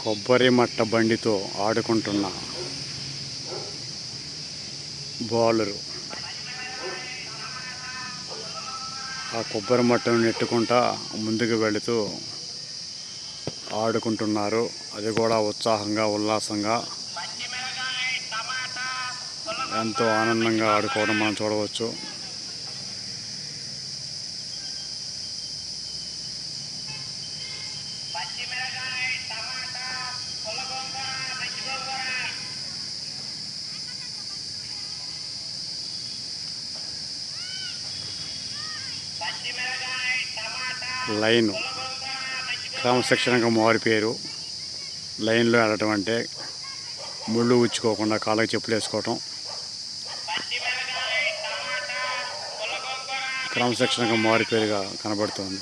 కొబ్బరి మట్ట బండితో ఆడుకుంటున్న బాలురు ఆ కొబ్బరి మట్టను నెట్టుకుంటా ముందుకు వెళుతూ ఆడుకుంటున్నారు. అది కూడా ఉత్సాహంగా ఉల్లాసంగా ఎంతో ఆనందంగా ఆడుకోవడం మనం చూడవచ్చు. లైన్ క్రమశిక్షణగా మారిపోయారు. లైన్లో వెళ్ళటం అంటే ముళ్ళు ఉచ్చుకోకుండా కాళ్ళకి చెప్పులు వేసుకోవటం, క్రమశిక్షణగా మారిపోయేగా కనబడుతుంది.